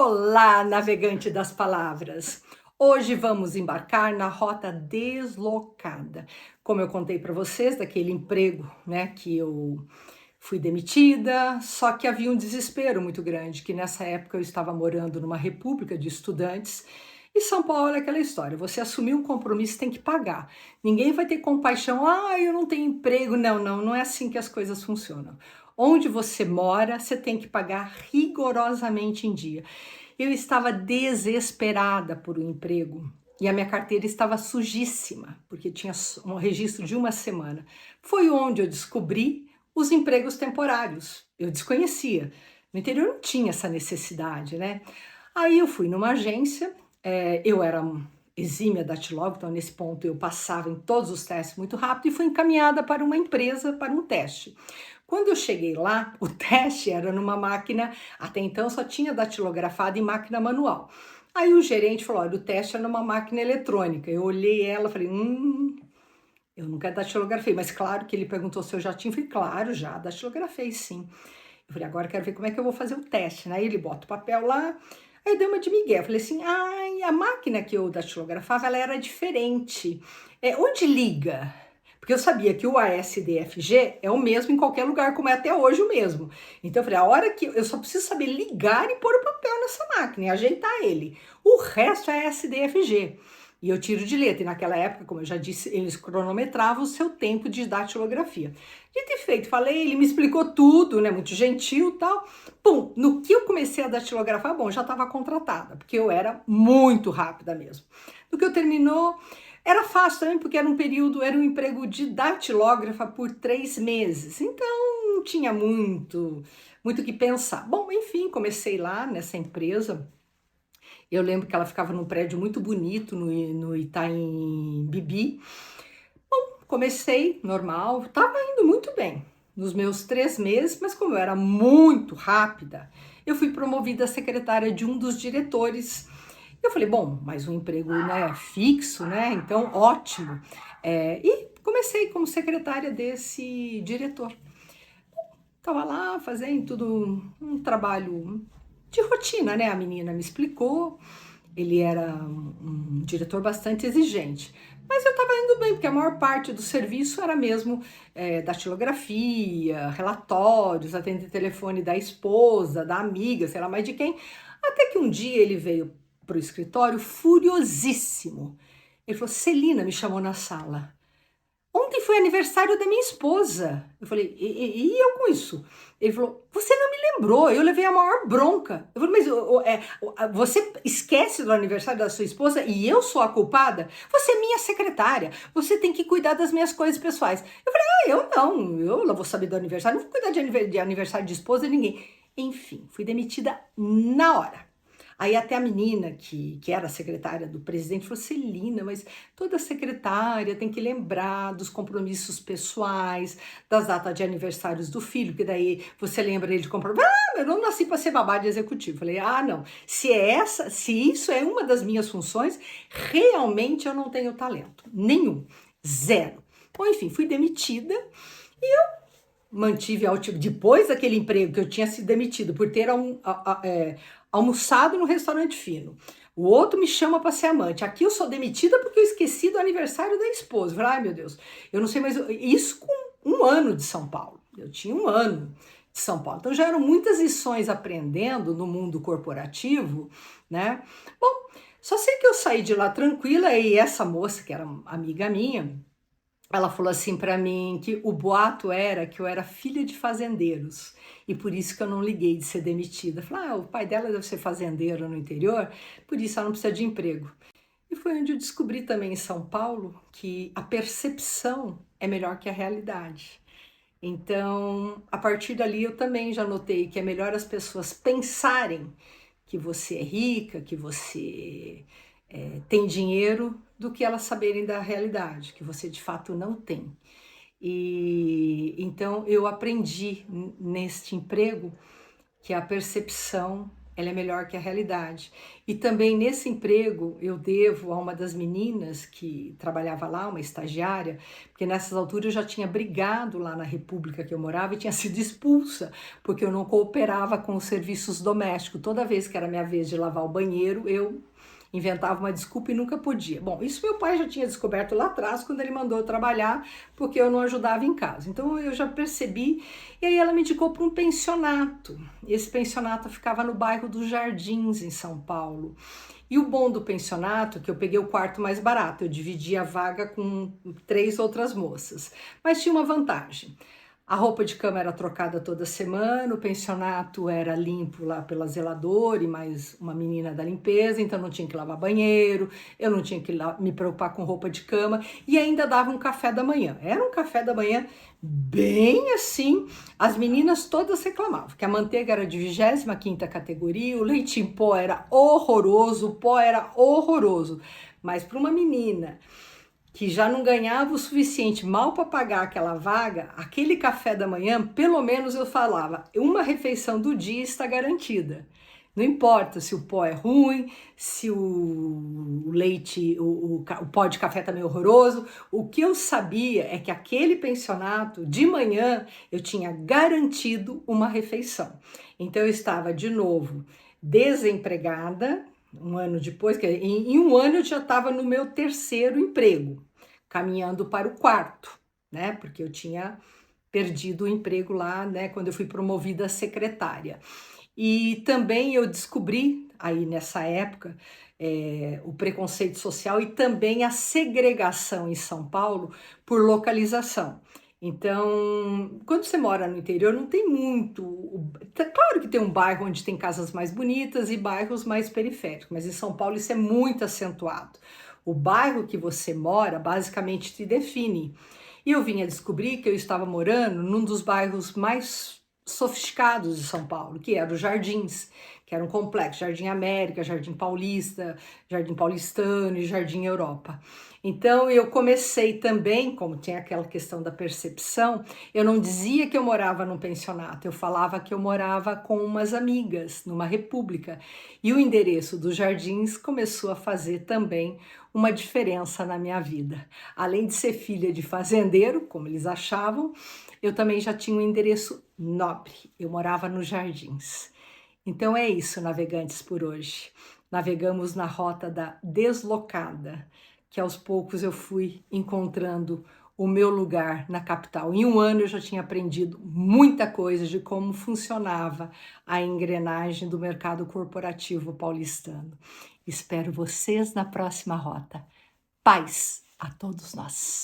Olá, navegante das palavras! Hoje vamos embarcar na rota deslocada. Como eu contei para vocês daquele emprego, né, que eu fui demitida, só que havia um desespero muito grande, que nessa época eu estava morando numa república de estudantes. E São Paulo é aquela história, você assumir um compromisso tem que pagar. Ninguém vai ter compaixão, eu não tenho emprego. Não, não, não é assim que as coisas funcionam. Onde você mora, você tem que pagar rigorosamente em dia. Eu estava desesperada por um emprego e a minha carteira estava sujíssima, porque tinha um registro de uma semana. Foi onde eu descobri os empregos temporários. Eu desconhecia. No interior não tinha essa necessidade, né? Aí eu fui numa agência, eu era exímia datilógrafa, então nesse ponto eu passava em todos os testes muito rápido e fui encaminhada para uma empresa para um teste. Quando eu cheguei lá, o teste era numa máquina, até então só tinha datilografado em máquina manual. Aí o gerente falou, olha, o teste é numa máquina eletrônica. Eu olhei ela e falei, eu nunca datilografei, mas claro que ele perguntou se eu já tinha. Eu falei, claro, já datilografei, sim. Eu falei, agora eu quero ver como é que eu vou fazer o teste, né? Aí ele bota o papel lá, aí eu dei uma de migué. Eu falei assim, a máquina que eu datilografava, ela era diferente. Onde liga? Porque eu sabia que o ASDFG é o mesmo em qualquer lugar, como é até hoje o mesmo. Então eu falei, a hora que eu só preciso saber ligar e pôr o papel nessa máquina e ajeitar ele. O resto é ASDFG. E eu tiro de letra. E naquela época, como eu já disse, eles cronometravam o seu tempo de datilografia. Dito e feito, falei, ele me explicou tudo, né? Muito gentil e tal. Pum, no que eu comecei a datilografar, bom, já estava contratada, porque eu era muito rápida mesmo. No que eu terminou, era fácil também, porque era um emprego de datilógrafa por 3 meses. Então, não tinha muito o que pensar. Bom, enfim, comecei lá nessa empresa. Eu lembro que ela ficava num prédio muito bonito no Itaim Bibi. Bom, comecei normal, estava indo muito bem nos meus 3 meses, mas como eu era muito rápida, eu fui promovida a secretária de um dos diretores. Eu falei, bom, mais um emprego, né, fixo, né, então ótimo. E comecei como secretária desse diretor. Estava lá fazendo tudo um trabalho de rotina, né, a menina me explicou. Ele era um diretor bastante exigente, mas eu estava indo bem, porque a maior parte do serviço era mesmo datilografia, relatórios, atender telefone da esposa, da amiga, sei lá mais de quem. Até que um dia ele veio para o escritório furiosíssimo. Ele falou, Celina, me chamou na sala. Ontem foi aniversário da minha esposa. Eu falei, e eu com isso? Ele falou, você não me lembrou, eu levei a maior bronca. Eu falei, mas você esquece do aniversário da sua esposa e eu sou a culpada? Você é minha secretária, você tem que cuidar das minhas coisas pessoais. Eu falei, eu não vou saber do aniversário, não vou cuidar de aniversário de esposa de ninguém. Enfim, fui demitida na hora. Aí até a menina que era a secretária do presidente falou, Celina, mas toda secretária tem que lembrar dos compromissos pessoais, das datas de aniversários do filho, porque daí você lembra ele de compromisso. Eu não nasci para ser babá de executivo. Falei, não, se isso é uma das minhas funções, realmente eu não tenho talento, nenhum, zero. Bom, enfim, fui demitida e eu mantive, depois daquele emprego que eu tinha sido demitido por ter almoçado no restaurante fino. O outro me chama para ser amante. Aqui eu sou demitida porque eu esqueci do aniversário da esposa. Eu falei, ai meu Deus, eu não sei mais. Isso com 1 ano de São Paulo. Eu tinha 1 ano de São Paulo. Então já eram muitas lições aprendendo no mundo corporativo, né? Bom, só sei que eu saí de lá tranquila e essa moça, que era amiga minha, ela falou assim para mim que o boato era que eu era filha de fazendeiros e por isso que eu não liguei de ser demitida. Falei, o pai dela deve ser fazendeiro no interior, por isso ela não precisa de emprego. E foi onde eu descobri também em São Paulo que a percepção é melhor que a realidade. Então, a partir dali eu também já notei que é melhor as pessoas pensarem que você é rica, que você tem dinheiro, do que elas saberem da realidade, que você de fato não tem. E então eu aprendi neste emprego que a percepção ela é melhor que a realidade. E também nesse emprego eu devo a uma das meninas que trabalhava lá, uma estagiária, porque nessas alturas eu já tinha brigado lá na república que eu morava e tinha sido expulsa, porque eu não cooperava com os serviços domésticos. Toda vez que era minha vez de lavar o banheiro, eu inventava uma desculpa e nunca podia. Bom, isso meu pai já tinha descoberto lá atrás, quando ele mandou eu trabalhar, porque eu não ajudava em casa. Então eu já percebi, e aí ela me indicou para um pensionato. Esse pensionato ficava no bairro dos Jardins, em São Paulo. E o bom do pensionato, que eu peguei o quarto mais barato, eu dividi a vaga com 3 outras moças. Mas tinha uma vantagem. A roupa de cama era trocada toda semana, o pensionato era limpo lá pela zeladora e mais uma menina da limpeza, então não tinha que lavar banheiro, eu não tinha que me preocupar com roupa de cama e ainda dava um café da manhã. Era um café da manhã bem assim, as meninas todas reclamavam que a manteiga era de 25ª categoria, o leite em pó era horroroso, o pó era horroroso, mas para uma menina que já não ganhava o suficiente mal para pagar aquela vaga, aquele café da manhã, pelo menos eu falava, uma refeição do dia está garantida. Não importa se o pó é ruim, se o leite, o pó de café está meio horroroso. O que eu sabia é que aquele pensionato, de manhã, eu tinha garantido uma refeição. Então eu estava de novo desempregada, um ano depois, que em um ano eu já estava no meu 3º emprego, caminhando para o 4º, né? Porque eu tinha perdido o emprego lá, né? Quando eu fui promovida a secretária. E também eu descobri aí nessa época o preconceito social e também a segregação em São Paulo por localização. Então, quando você mora no interior, não tem muito. Claro que tem um bairro onde tem casas mais bonitas e bairros mais periféricos, mas em São Paulo isso é muito acentuado. O bairro que você mora basicamente te define. E eu vim a descobrir que eu estava morando num dos bairros mais sofisticados de São Paulo, que era os Jardins, que era um complexo, Jardim América, Jardim Paulista, Jardim Paulistano e Jardim Europa. Então eu comecei também, como tem aquela questão da percepção, eu não dizia que eu morava num pensionato, eu falava que eu morava com umas amigas numa república. E o endereço dos Jardins começou a fazer também uma diferença na minha vida. Além de ser filha de fazendeiro, como eles achavam, eu também já tinha um endereço nobre, eu morava nos Jardins. Então é isso, navegantes, por hoje. Navegamos na rota da deslocada, que aos poucos eu fui encontrando o meu lugar na capital. Em um ano eu já tinha aprendido muita coisa de como funcionava a engrenagem do mercado corporativo paulistano. Espero vocês na próxima rota. Paz a todos nós.